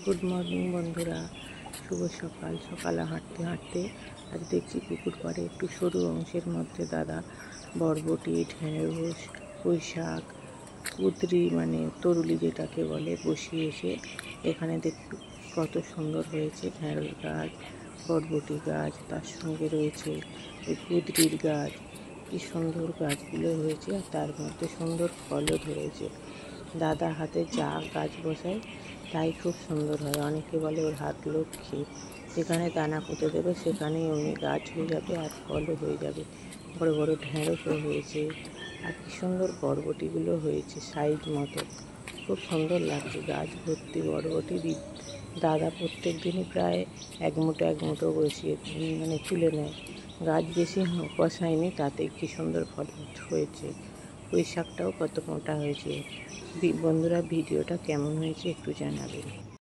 Good morning বন্ধুরা, শুভ সকাল। সকালে হাঁটতে হাঁটতে আজ দেখছি পুকুর পাড়ে একটু সরু অংশের মধ্যে দাদা বরবটি, ঢেঁড়স, পুঁই শাক, কুঁদরি মানে তরুলি যেটাকে বলে বসিয়েছে। এখানে দেখুন কত সুন্দর হয়েছে। ঢেঁড়স গাছ, বরবটি গাছ, তার সঙ্গে রয়েছে ওই কুঁদরির গাছ। কি সুন্দর গাছগুলো হয়েছে, আর তার মধ্যে সুন্দর ফলও ধরেছে। দাদা হাতে যা গাছ বসায় তাই খুব সুন্দর হয়। অনেকে বলে ওর হাত লক্ষ্মী, যেখানে দানা পুঁতে দেবে সেখানেই অমনি গাছ হয়ে যাবে আর ফলও হয়ে যাবে। বড় বড় ঢেঁড়সও হয়েছে, আর কি সুন্দর বরবটিগুলো হয়েছে সাইজ মতো। খুব সুন্দর লাগছে, গাছ ভর্তি বরবটি। দাদা প্রত্যেক দিনই প্রায় এক মুঠো বসিয়ে মানে তুলে নেয়। গাছ বেশি বসায়নি, তাতেই কি সুন্দর ফল হয়েছে। পুঁই শাকটাও কত মোটা হয়েছে। বন্ধুরা, ভিডিওটা কেমন হয়েছে একটু জানাবেন।